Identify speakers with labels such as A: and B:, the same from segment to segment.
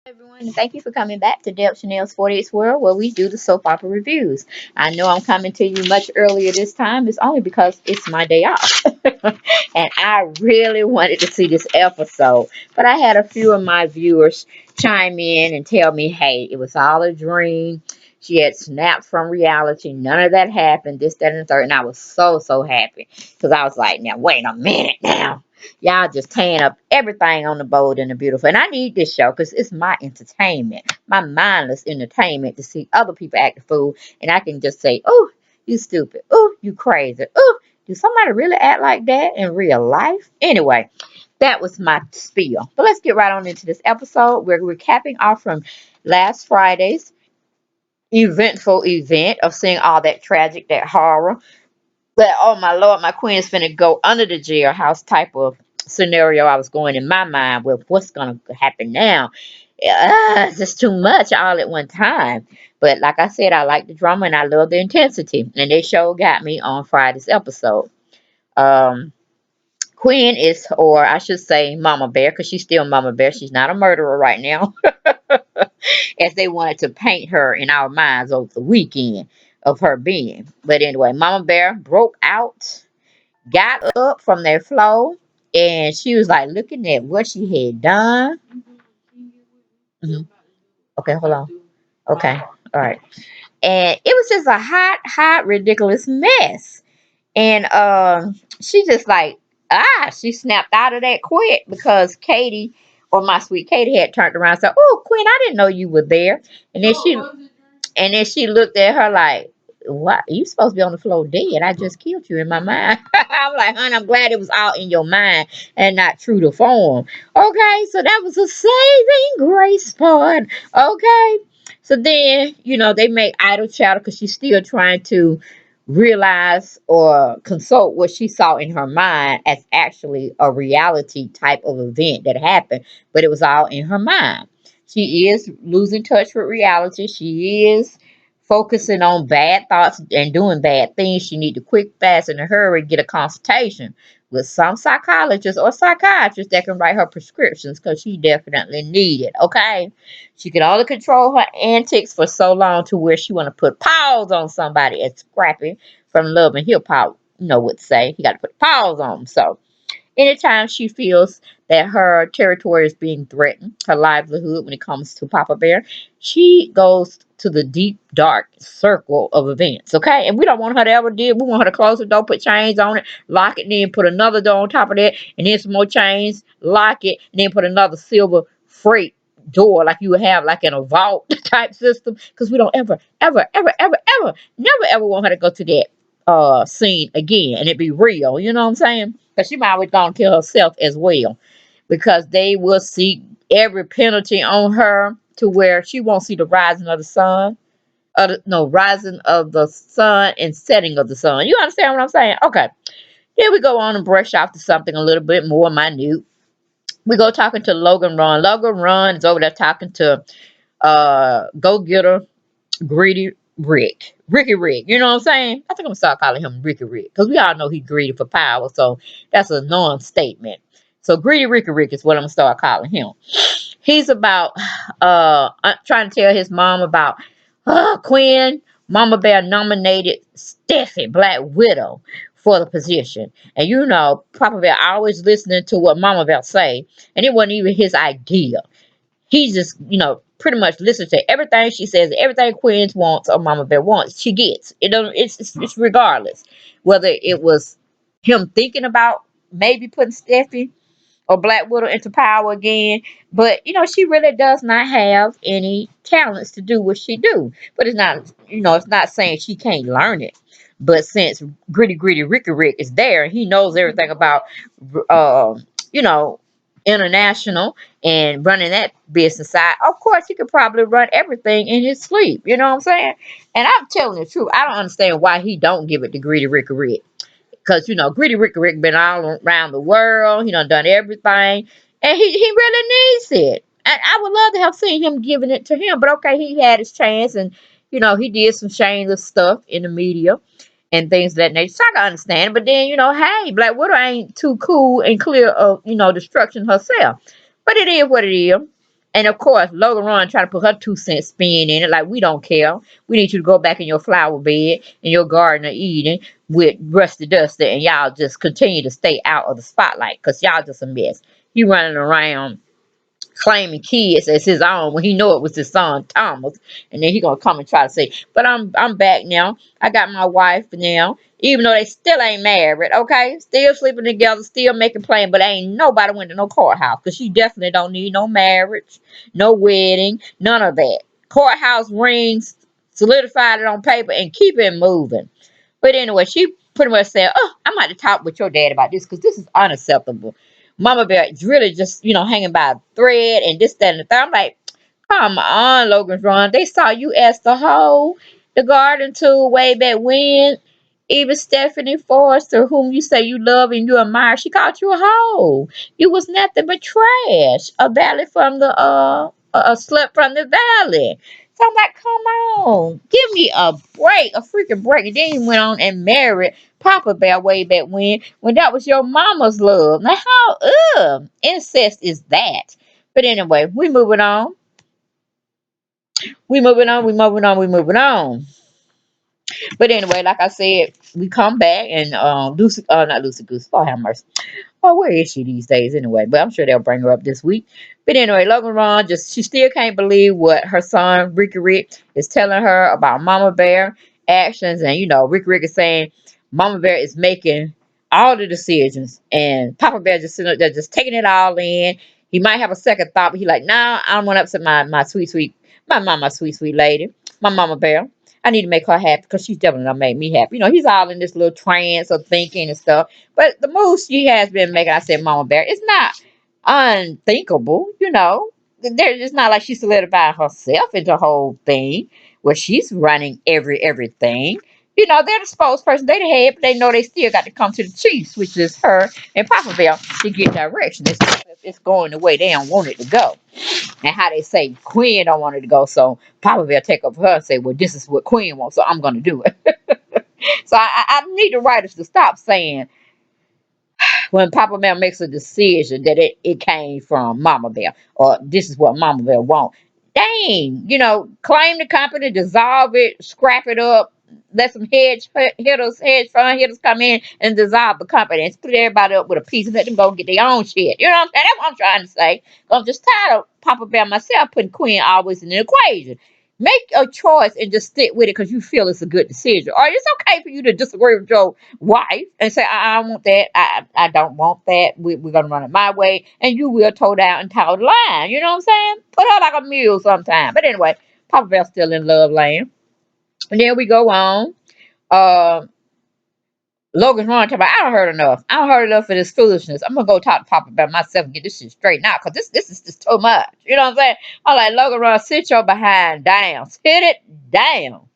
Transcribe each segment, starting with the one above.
A: Everyone, and thank you for coming back to Deb Chanel's 48th World, where we do the soap opera reviews. I know I'm coming to you much earlier this time. It's only because it's my day off. And I really wanted to see this episode. But I had a few of my viewers chime in and tell me, hey, it was all a dream. She had snapped from reality. None of that happened. This, that, and the third. And I was so, so happy. Because I was like, now, wait a minute now. Y'all just tearing up everything on the bold and the beautiful. And I need this show because it's my entertainment, my mindless entertainment to see other people act a fool. And I can just say, oh, you stupid. Oh, you crazy. Oh, do somebody really act like that in real life? Anyway, that was my spiel. But let's get right on into this episode. We're recapping off from last Friday's eventful event of seeing all that tragic, that horror. But oh my lord, my queen is finna go under the jailhouse type of scenario I was going in my mind with what's gonna happen now. It's just too much all at one time. But like I said, I like the drama and I love the intensity. And they show got me on Friday's episode. Um Queen is, or I should say Mama Bear, because she's still Mama Bear. She's not a murderer right now. As they wanted to paint her in our minds over the weekend of her being. But anyway, Mama Bear broke out, got up from their floor, and she was like looking at what she had done. Mhm. Okay, hold on. Okay, all right. And it was just a hot, ridiculous mess. And she just like she snapped out of that quick because Katie, or my sweet Katie, had turned around and said, "Oh, Queen, I didn't know you were there." And then she looked at her like, "What? You supposed to be on the floor dead? I just killed you in my mind." I'm like, "Honey, I'm glad it was all in your mind and not true to form." Okay, so that was a saving grace part. Okay, so then they make idle chatter because she's still trying to realize or consult what she saw in her mind as actually a reality type of event that happened, but it was all in her mind. She is losing touch with reality. She is focusing on bad thoughts and doing bad things. She need to quick, fast, in a hurry get a consultation with some psychologist or psychiatrist that can write her prescriptions because she definitely need it. Okay, she can only control her antics for so long to where she want to put pause on somebody, as Scrappy from Love and Hip Hop, would say. He got to put pause on 'em. So anytime she feels that her territory is being threatened, her livelihood when it comes to Papa Bear, she goes to the deep, dark circle of events, okay? And we don't want her to ever do. We want her to close the door, put chains on it, lock it, and then put another door on top of that, and then some more chains, lock it, and then put another silver freight door like you would have like in a vault type system, because we don't ever, ever, ever, ever, ever, never ever want her to go to that scene again and it be real, you know what I'm saying? Because she might always gonna kill herself as well. Because they will seek every penalty on her to where she won't see the rising of the sun. No, rising of the sun and setting of the sun. You understand what I'm saying? Okay. Here we go on and brush off to something a little bit more minute. We go talking to Logan Run. Logan Run is over there talking to Go Getter Greedy Rick. Ricky Rick. You know what I'm saying? I think I'm gonna start calling him Ricky Rick. Because we all know he's greedy for power. So that's a non-statement. So Greedy Ricky Rick is what I'm gonna start calling him. He's about trying to tell his mom about Quinn. Mama Bear nominated Steffi, Black Widow, for the position. And Papa Bear always listening to what Mama Bear say. And it wasn't even his idea. He just, pretty much listens to everything she says, everything Queen wants or Mama Bear wants, she gets. It don't. It's regardless whether it was him thinking about maybe putting Steffi or Black Widow into power again. But she really does not have any talents to do what she do. But it's not saying she can't learn it. But since Gritty Ricky Rick is there, he knows everything about, you know, international and running that business side. Of course, he could probably run everything in his sleep. You know what I'm saying? And I'm telling the truth, I don't understand why he don't give it to Gritty Ricky Rick. Because, Gritty Ricky Rick been all around the world. He done everything. And he really needs it. And I would love to have seen him giving it to him. But okay, he had his chance. And, he did some shameless stuff in the media and things of that nature. So I can understand. But then, hey, Black Widow ain't too cool and clear of, destruction herself. But it is what it is. And of course, Logan Run trying to put her 2 cent spin in it, like we don't care. We need you to go back in your flower bed in your garden of Eden with Rusty Dusty, and y'all just continue to stay out of the spotlight because y'all just a mess. He running around claiming kids as his own when he know it was his son Thomas, and then he gonna come and try to say, "But I'm back now. I got my wife now." Even though they still ain't married, okay, still sleeping together, still making plans, but ain't nobody went to no courthouse because she definitely don't need no marriage, no wedding, none of that. Courthouse rings, solidified it on paper, and keep it moving. But anyway, she pretty much said, "Oh, I'm about to talk with your dad about this because this is unacceptable. Mama Bear is really just, hanging by a thread and this, that, and the third." I'm like, come on, Logan's Run. They saw you as the hoe, the garden tool way back when. Even Stephanie Forrester, whom you say you love and you admire, she called you a hoe. You was nothing but trash. A valley from the a slut from the valley. So I'm like, come on, give me a break, a freaking break. And then he went on and married Papa Bear way back when that was your mama's love. Now how incest is that? But anyway, we moving on. We moving on. We moving on. We moving on. But anyway, like I said, we come back and Lucy, not Lucy Goose. Lord have mercy. Oh, where is she these days anyway? But I'm sure they'll bring her up this week. But anyway, Logan Ron she still can't believe what her son Ricky Rick is telling her about Mama Bear actions, and Ricky Rick is saying Mama Bear is making all the decisions, and Papa Bear just sitting up there just taking it all in. He might have a second thought, but he like, nah, I don't want to upset my sweet my mama, sweet lady, my Mama Bear. I need to make her happy because she's definitely gonna make me happy. He's all in this little trance of thinking and stuff. But the moves she has been making, I said, Mama Bear, it's not unthinkable. It's not like she solidified herself into the whole thing where she's running everything. They're the spokesperson, they the head, but they know they still got to come to the chiefs, which is her and Papa Bear, to get direction. It's going the way they don't want it to go. And how they say Queen don't want it to go, so Papa Bear take up for her and say, well, this is what Queen wants, so I'm gonna do it. So I need the writers to stop saying when Papa Bear makes a decision that it came from Mama Bear, or this is what Mama Bear want. Dang, claim the company, dissolve it, scrap it up, let some hedge fund hitters come in and dissolve the company and split everybody up with a piece and let them go get their own shit. You know what I'm saying? That's what I'm trying to say. I'm just tired of Papa Bear myself putting Queen always in the equation. Make a choice and just stick with it because you feel it's a good decision. Or it's okay for you to disagree with your wife and say, I want that. I don't want that. We're going to run it my way. And you will toe down and toe the line. You know what I'm saying? Put her like a mule sometime. But anyway, Papa Bear's still in love land. And then we go on. Uh, Logan's Run talking about, I don't heard enough. I don't heard enough of this foolishness. I'm gonna go talk to Papa about myself and get this shit straightened out because this is just too much. You know what I'm saying? I'm like, Logan Run, sit your behind down. Sit it down.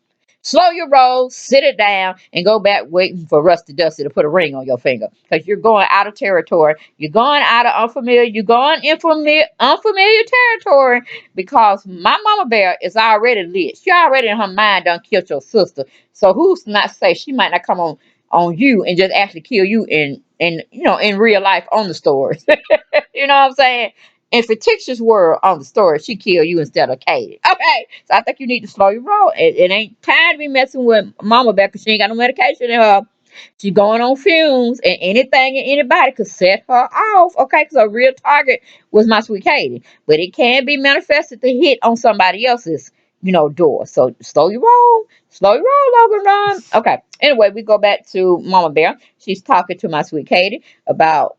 A: Slow your roll, sit it down, and go back waiting for Rusty Dusty to put a ring on your finger. Because you're going out of territory. You're going out of unfamiliar. You're going in unfamiliar territory because my Mama Bear is already lit. She already in her mind done killed your sister. So who's not to say she might not come on you and just actually kill you in real life on the story. You know what I'm saying? In fictitious world on the story, she killed you instead of Katie. Okay, so I think you need to slow your roll. It ain't time to be messing with Mama Bear because she ain't got no medication in her. She's going on fumes, and anything and anybody could set her off. Okay, because her real target was my sweet Katie, but it can be manifested to hit on somebody else's, door. So slow your roll, Logan Ron. Okay. Anyway, we go back to Mama Bear. She's talking to my sweet Katie about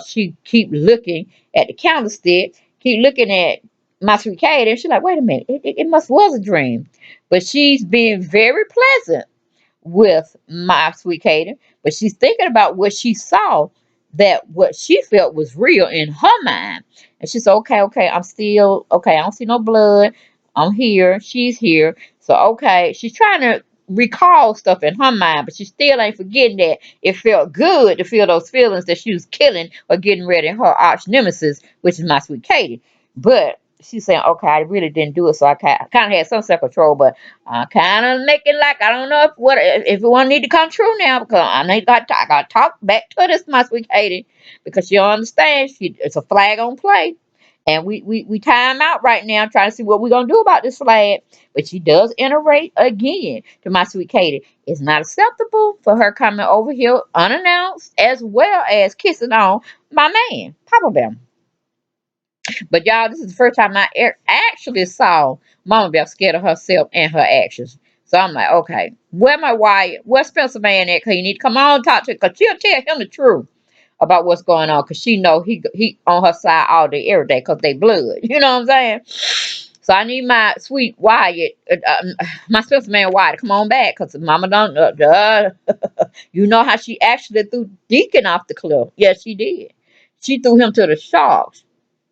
A: she keep looking at the candlestick, keep looking at my sweet Katie, and she's like, wait a minute, it must was a dream. But she's being very pleasant with my sweet Katie, but she's thinking about what she saw, that what she felt was real in her mind. And she said, okay, I'm still okay. I don't see no blood. I'm here. She's here. So okay, she's trying to recall stuff in her mind, but she still ain't forgetting that it felt good to feel those feelings that she was killing or getting rid of her arch nemesis, which is my sweet Katie. But she's saying, okay, I really didn't do it, so I kind of had some self control, but I kind of making like I don't know if it want need to come true now because I got to talk back to this my sweet Katie because she don't understand it's a flag on play. And we time out right now trying to see what we're gonna do about this flag. But she does iterate again to my sweet Katie. It's not acceptable for her coming over here unannounced as well as kissing on my man, Papa Bear. But y'all, this is the first time I actually saw Mama Bear scared of herself and her actions. So I'm like, okay, where my Wyatt? Where's Spencer man at? Cause you need to come on and talk to her, cause she'll tell him the truth about what's going on. Cause she know he on her side all day, every day, cause they blood. You know what I'm saying? So I need my sweet Wyatt, my Spencer man Wyatt, to come on back, cause Mama don't. You know how she actually threw Deacon off the cliff? Yes, she did. She threw him to the sharks.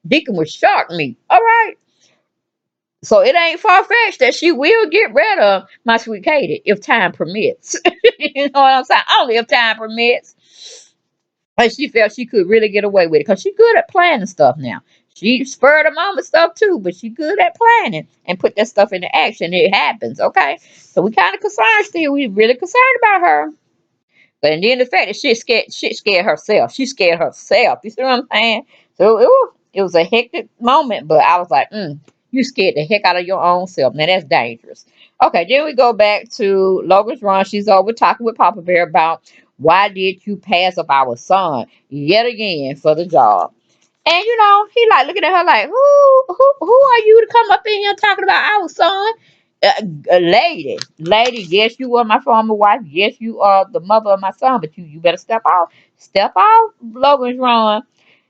A: Deacon was shark meat. All right. So it ain't far fetched that she will get rid of my sweet Katie if time permits. You know what I'm saying? Only if time permits. But she felt she could really get away with it because she good at planning stuff now. She spurred the moment stuff too, but she good at planning and put that stuff into action. It happens, okay? So we kind of concerned still. We really concerned about her. But then the fact that she scared herself. She scared herself. You see what I'm saying? So it was a hectic moment, but I was like, you scared the heck out of your own self. Now that's dangerous. Okay, then we go back to Logan's Run. She's over talking with Papa Bear about why did you pass up our son yet again for the job. And he like looking at her like, who are you to come up in here talking about our son? Lady, yes, you are my former wife. Yes, you are the mother of my son. But you better step off. Logan's Run.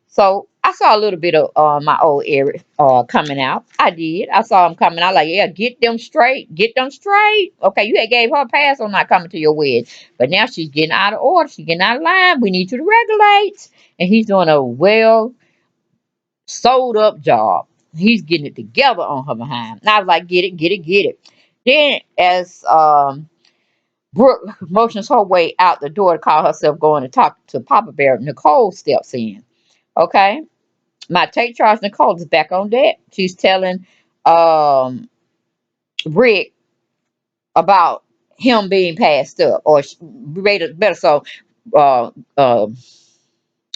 A: So I saw a little bit of my old Eric coming out. I did. I saw him coming out like, yeah, get them straight. Get them straight. Okay, you had gave her a pass on not coming to your wedding. But now she's getting out of order. She's getting out of line. We need you to regulate. And he's doing a well sold up job. He's getting it together on her behind. And I was like, get it, get it, get it. Then as Brooke motions her way out the door to call herself going to talk to Papa Bear, Nicole steps in. Okay. My take charge Nicole is back on deck. She's telling um Rick about him being passed up or better so uh uh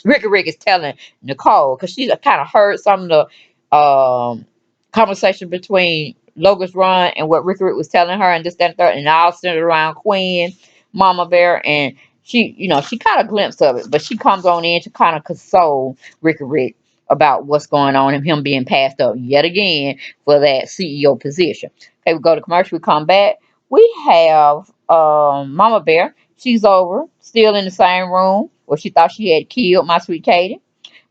A: Rick is telling Nicole because she kind of heard some of the conversation between Logan's Run and what Rick was telling her and this, that, and third, and all centered around Queen, Mama Bear, and she kind of glimpsed of it, but she comes on in to kind of console Rick about what's going on and him being passed up yet again for that CEO position. Okay, we go to commercial, we come back. We have Mama Bear. She's over, still in the same room where she thought she had killed my sweet Katie.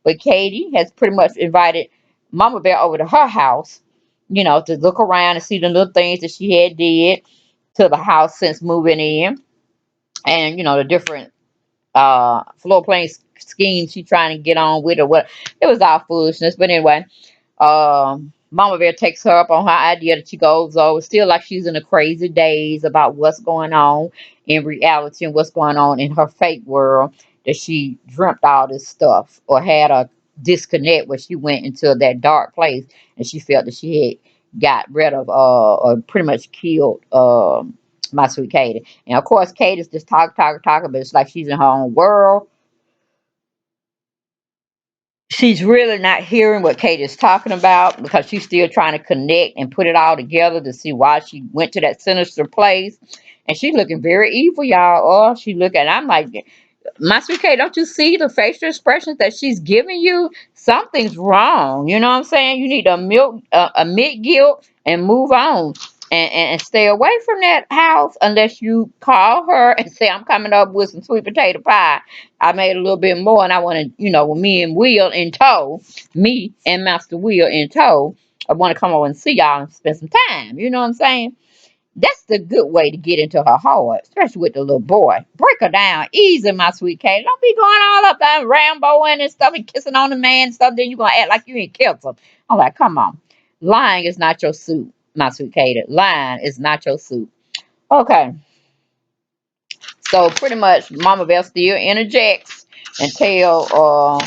A: But Katie has pretty much invited Mama Bear over to her house, to look around and see the little things that she had did to the house since moving in. And, the different floor plan schemes she trying to get on with or what. It was all foolishness. But anyway, Mama Bear takes her up on her idea that she goes over, still like she's in a crazy daze about what's going on in reality and what's going on in her fake world, that she dreamt all this stuff or had a disconnect where she went into that dark place and she felt that she had got rid of or pretty much killed my sweet Katie. And of course Katie's just talking, but it's like she's in her own world. She's really not hearing what Kate is talking about because she's still trying to connect and put it all together to see why she went to that sinister place. And she's looking very evil, y'all. Oh, she looking. I'm like, my sweet Kate, don't you see the facial expressions that she's giving you? Something's wrong. You know what I'm saying? You need to admit guilt and move on. And stay away from that house unless you call her and say, I'm coming up with some sweet potato pie. I made a little bit more and I want to, with me and Will in tow, me and Master Will in tow, I want to come over and see y'all and spend some time. You know what I'm saying? That's the good way to get into her heart, especially with the little boy. Break her down. Easy, my sweet Kate. Don't be going all up there Ramboing and stuff and kissing on the man and stuff. Then you're going to act like you ain't killed him. I'm like, come on. Lying is not your suit, my sweet Kate. Lying is not your suit. Okay. So pretty much Mama Bell still interjects and tell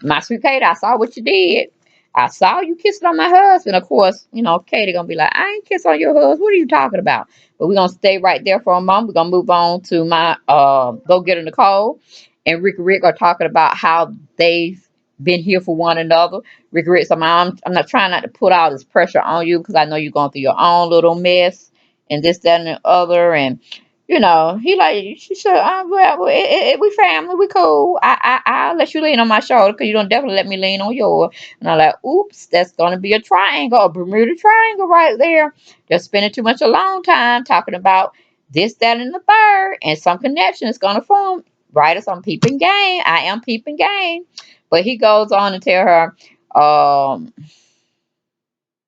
A: my sweet Kate, I saw what you did. I saw you kissing on my husband. Of course, Katie gonna be like, I ain't kiss on your husband. What are you talking about? But we're gonna stay right there for a moment. We're gonna move on to my go getter Nicole and Rick are talking about how they've been here for one another. Ricky Rick, so I'm not trying not to put all this pressure on you because I know you're going through your own little mess and this, that, and the other. And he like, she said, we family, we cool. I'll let you lean on my shoulder because you don't definitely let me lean on yours. And I'm like, oops, that's gonna be a triangle, a Bermuda Triangle right there. Just spending too much alone time talking about this, that, and the third, and some connection is gonna form. Right as I'm peeping game. I am peeping game. But he goes on to tell her,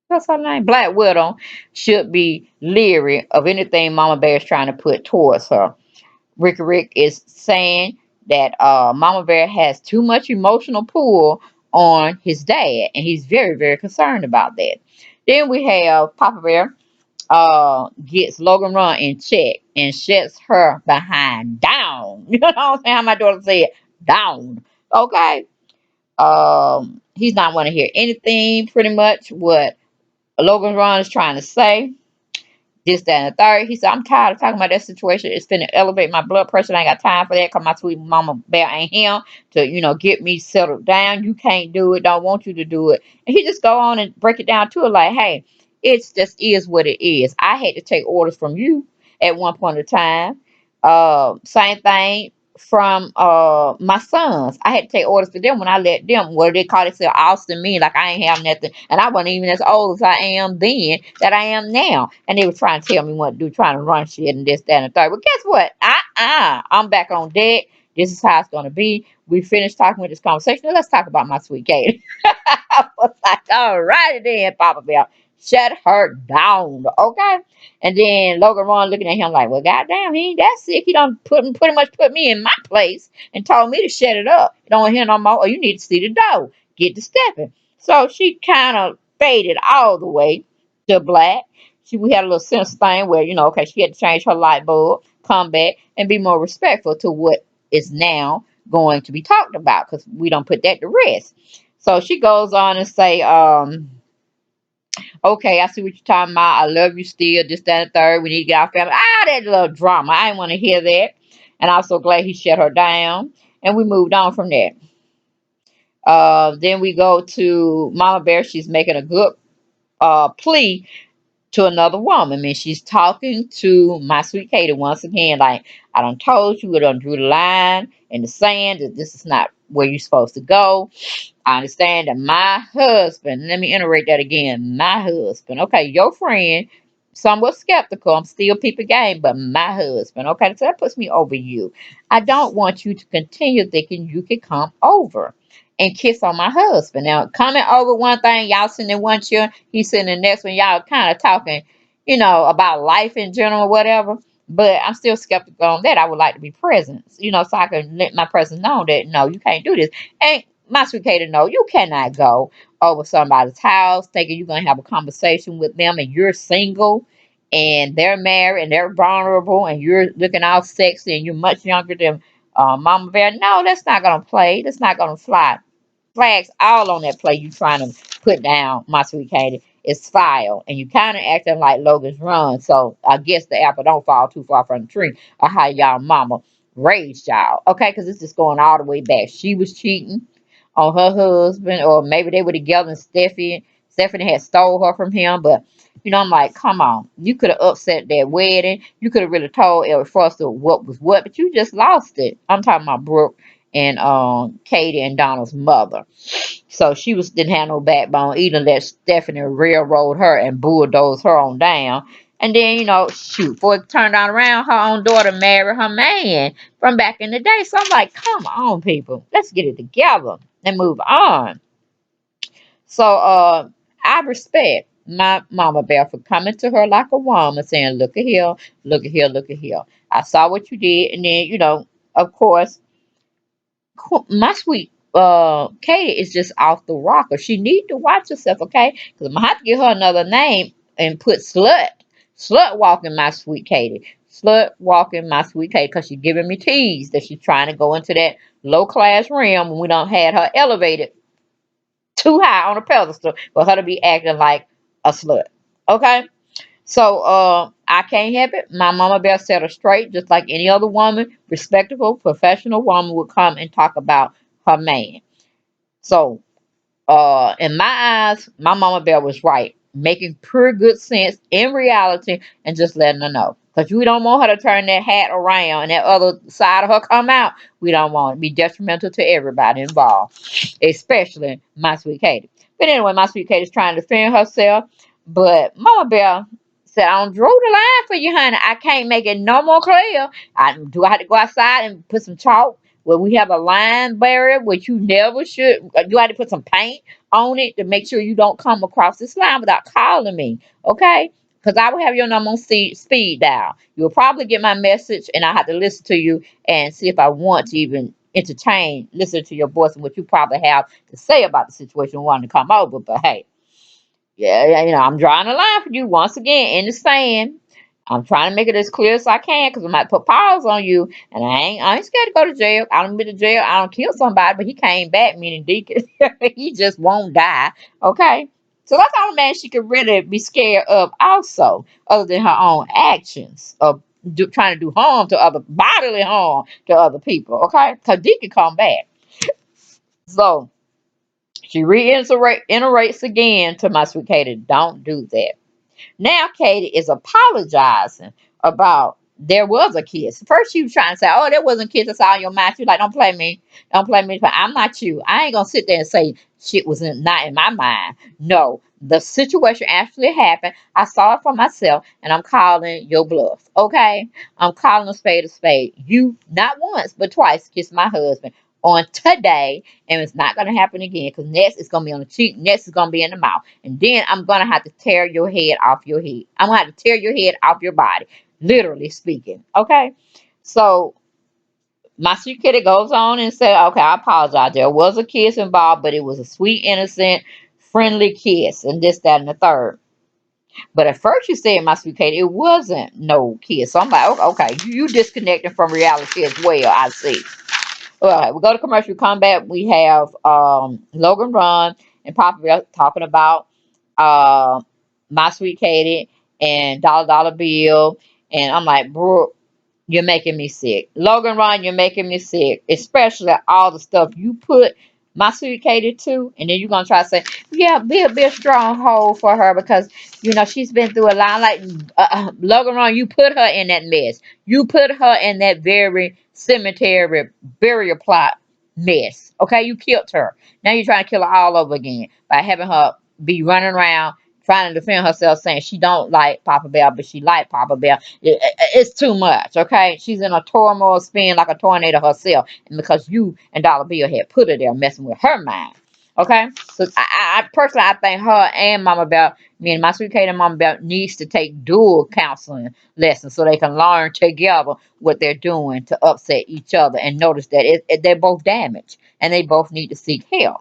A: what's her name? Black Widow should be leery of anything Mama Bear is trying to put towards her. Ricky Rick is saying that Mama Bear has too much emotional pull on his dad, and he's very, very concerned about that. Then we have Papa Bear gets Logan Run in check and shuts her behind down. You know what I'm saying? How my daughter said, down. Okay. He's not want to hear anything pretty much what Logan Run is trying to say, this, that, and the third. He said, I'm tired of talking about that situation. It's finna elevate my blood pressure. I ain't got time for that because my sweet mama bear ain't him to, get me settled down. You can't do it. Don't want you to do it. And he just go on and break it down to her like, hey, it's just is what it is. I had to take orders from you at one point in time. Same thing from my sons. I had to take orders for them when I let them, what they call themselves, Austin me, like I ain't have nothing. And I wasn't even as old as I am then that I am now. And they were trying to tell me what to do, trying to run shit and this, that, and the third. But guess what? I'm back on deck. This is how it's gonna be. We finished talking with this conversation. Now let's talk about my sweet Katie. I was like, all righty then, Papa Bell. Shut her down. Okay. And then Logan Ron looking at him like, well, goddamn, he ain't that sick. He done pretty much put me in my place and told me to shut it up. You don't hear no more. Or you need to see the door. Get to stepping. So she kind of faded all the way to black. We had a little sense thing where, okay, she had to change her light bulb, come back, and be more respectful to what is now going to be talked about because we don't put that to rest. So she goes on and say, okay, I see what you're talking about. I love you still. This, that, and third. We need to get our family. That little drama. I didn't want to hear that. And I'm so glad he shut her down. And we moved on from that. Then we go to Mama Bear. She's making a good plea to another woman. I mean, she's talking to my sweet Katie once again. Like, I done told you, we done drew the line in the sand that this is not where you're supposed to go. I understand that my husband, let me iterate that again, my husband, okay, your friend, somewhat skeptical, I'm still peeping game, but my husband, okay, so that puts me over you. I don't want you to continue thinking you can come over and kiss on my husband. Now, coming over one thing, y'all sitting in one chair, he's sitting in the next one, y'all kind of talking, about life in general, whatever. But I'm still skeptical on that. I would like to be present, so I can let my presence know that no, you can't do this. And my sweet Katie, no, you cannot go over somebody's house thinking you're gonna have a conversation with them and you're single and they're married and they're vulnerable and you're looking all sexy and you're much younger than Mama Bear. No, that's not gonna play. That's not gonna fly. Flags all on that play you trying to put down, my sweet Katie. It's file. And you kind of acting like Logan's Run. So I guess the apple don't fall too far from the tree or how y'all mama raised y'all. Okay, because it's just going all the way back. She was cheating on her husband, or maybe they were together and Stephanie had stole her from him. But I'm like, come on, you could have upset that wedding. You could have really told Eric Foster what was what, but you just lost it. I'm talking about Brooke and Katie and Donald's mother. So she didn't have no backbone. Either let Stephanie railroad her and bulldoze her on down. And then, shoot, before it turned on around, her own daughter married her man from back in the day. So I'm like, come on, people. Let's get it together and move on. So I respect my mama bear for coming to her like a woman saying, look at here, look at here, look at here. I saw what you did. And then, of course, my sweet Katie is just off the rocker. She need to watch herself, okay? Because I'm gonna have to give her another name and put slut walking my sweet Katie, slut walking my sweet Katie, because she's giving me tease that she's trying to go into that low class realm when we don't had her elevated too high on a pedestal for her to be acting like a slut, okay? So I can't help it. My mama bear set her straight, just like any other woman, respectable, professional woman would come and talk about her man. So in my eyes, my mama bear was right, making pure good sense in reality and just letting her know. Because we don't want her to turn that hat around and that other side of her come out. We don't want it to be detrimental to everybody involved, especially my sweet Katie. But anyway, my sweet Katie's trying to defend herself. But Mama Bear said, I don't draw the line for you, honey. I can't make it no more clear. I have to go outside and put some chalk where we have a line barrier, which you never should. You had to put some paint on it to make sure you don't come across this line without calling me, okay? Because I will have your number on speed dial. You'll probably get my message, and I have to listen to you and see if I want to even entertain, listen to your voice and what you probably have to say about the situation, wanting to come over. But hey, yeah, I'm drawing a line for you once again in the sand. I'm trying to make it as clear as I can because I might put pause on you, and I ain't scared to go to jail. I don't been to jail. I don't kill somebody, but he came back, meaning Deacon. He just won't die. Okay, so that's all, man. She could really be scared of, also, other than her own actions of trying to do harm to other bodily harm to other people. Okay, because Deacon come back. So she reiterates again to my sweet Katie, don't do that. Now Katie is apologizing about there was a kiss. First she was trying to say, oh, there wasn't a kiss. That's all your mind. She's like, don't play me. Don't play me. I'm not you. I ain't going to sit there and say shit was not in my mind. No, the situation actually happened. I saw it for myself, and I'm calling your bluff. Okay? I'm calling a spade a spade. You, not once, but twice, kissed my husband on today, and it's not going to happen again because next it's going to be on the cheek, next it's going to be in the mouth. And then I'm going to have to tear your head off your head. I'm going to have to tear your head off your body, literally speaking. Okay? So my sweet kitty goes on and said, okay, I apologize. There was a kiss involved, but it was a sweet, innocent, friendly kiss, and this, that, and the third. But at first you said, my sweet Katie, it wasn't no kiss. So I'm like, okay, you disconnected from reality as well, I see. All right, we go to commercial. Come back. We have Logan Run and Papa Bear talking about uh, My Sweet Katie and Dollar Bill. And I'm like, bro, you're making me sick. Logan Run, you're making me sick. Especially all the stuff you put my sweet Katie to. And then you're going to try to say, yeah, be a stronghold for her because, she's been through a lot. Like, Logan Run, you put her in that mess. You put her in that very cemetery burial plot mess. Okay, you killed her. Now you're trying to kill her all over again by having her be running around trying to defend herself, saying she don't like Papa Bear, but she like Papa Bear. It's too much, okay? She's in a turmoil spin like a tornado herself, and because you and Dollar Bill had put her there, messing with her mind, okay? So I personally, I think her and Mama Bear, me and my sweet Kate and Mama Bear, needs to take dual counseling lessons so they can learn together what they're doing to upset each other and notice that they're both damaged and they both need to seek help,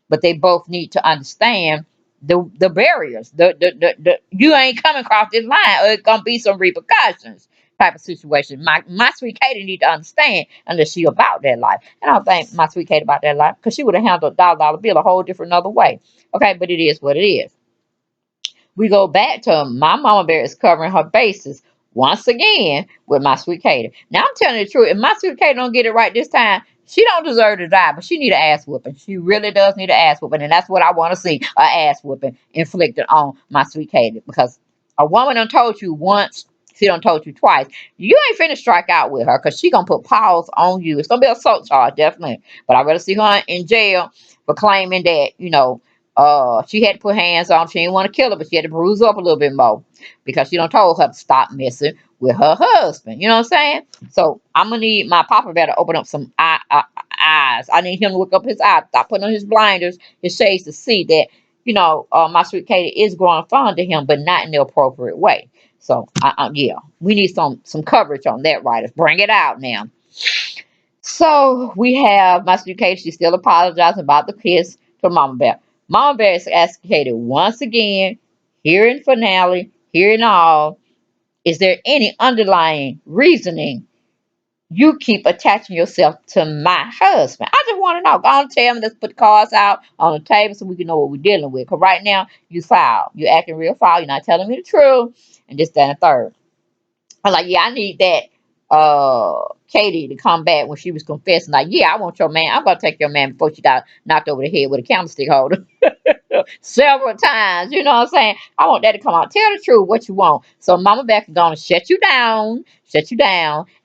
A: but they both need to understand the barriers. The you ain't coming across this line, or it's gonna be some repercussions type of situation. My sweet Katie need to understand unless she about that life. And I don't think my sweet Katie about that life because she would have handled dollar bill a whole different other way. Okay, but it is what it is. We go back to my mama bear is covering her bases once again with my sweet Katie. Now I'm telling you the truth. If my sweet Katie don't get it right this time, she don't deserve to die, but she need an ass whooping. She really does need an ass whooping, and that's what I want to see, an ass whooping inflicted on my sweet Katie. Because a woman done told you once, she done told you twice, you ain't finna strike out with her because she gonna put paws on you. It's gonna be an assault charge, definitely. But I'd rather see her in jail for claiming that, she had to put hands on. She didn't want to kill her, but she had to bruise her up a little bit more because she don't told her to stop messing with her husband. You know what I'm saying? So I'm gonna need my Papa Bear to open up some eyes. I need him to look up his eyes, stop putting on his blinders, his shades to see that my sweet Katie is growing fond of him, but not in the appropriate way. So yeah, we need some coverage on that, writers. Bring it out now. So we have my sweet Katie. She's still apologizing about the kiss to Mama Bear. Mama Bear is asking Katie once again, here in finale, here in all, is there any underlying reasoning you keep attaching yourself to my husband? I just want to know. Go on, tell me. Let's put the cards out on the table so we can know what we're dealing with. Because right now, you foul. You're acting real foul. You're not telling me the truth. And this, that, and the third. I'm like, yeah, I need that Katie to come back when she was confessing, like, yeah, I want your man. I'm gonna take your man before she got knocked over the head with a candlestick holder. Several times, you know what I'm saying? I want that to come out. Tell the truth what you want. So Mama Beck is gonna shut you down,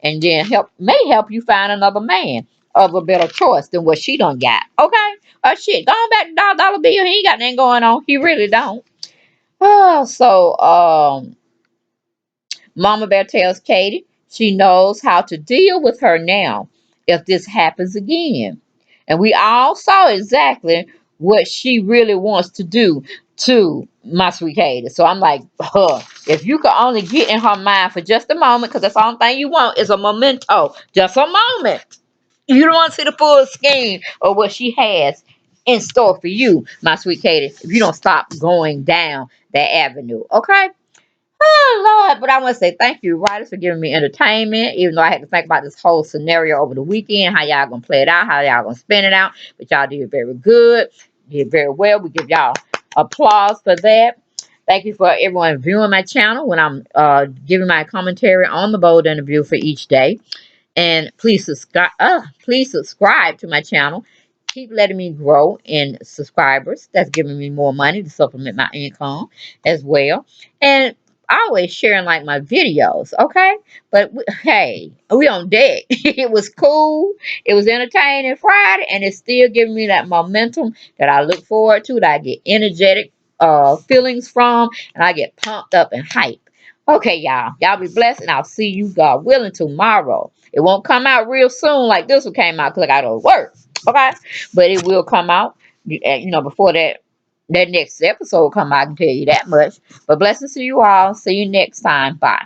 A: and then help you find another man of a better choice than what she done got. Okay? Shit, going back to Dollar Bill, he ain't got nothing going on. He really don't. So Mama Bear tells Katie she knows how to deal with her now if this happens again. And we all saw exactly what she really wants to do to my sweet Katie. So I'm like, if you could only get in her mind for just a moment, because that's the only thing you want is a memento, just a moment. You don't want to see the full scheme of what she has in store for you, my sweet Katie, if you don't stop going down that avenue. Okay? Oh Lord, but I want to say thank you, writers, for giving me entertainment. Even though I had to think about this whole scenario over the weekend, how y'all gonna play it out, how y'all gonna spin it out. But y'all did very good, did very well. We give y'all applause for that. Thank you for everyone viewing my channel when I'm giving my commentary on the bold interview for each day. And please subscribe to my channel. Keep letting me grow in subscribers. That's giving me more money to supplement my income as well. And always sharing like my videos, okay? But hey, we on deck. It was cool. It was entertaining Friday, and it's still giving me that momentum that I look forward to, that I get energetic feelings from, and I get pumped up and hyped. Okay, y'all. Y'all be blessed, and I'll see you, God willing, tomorrow. It won't come out real soon like this one came out because I got to work. Okay? But it will come out, before that next episode will come out. I can tell you that much. But blessings to you all. See you next time. Bye.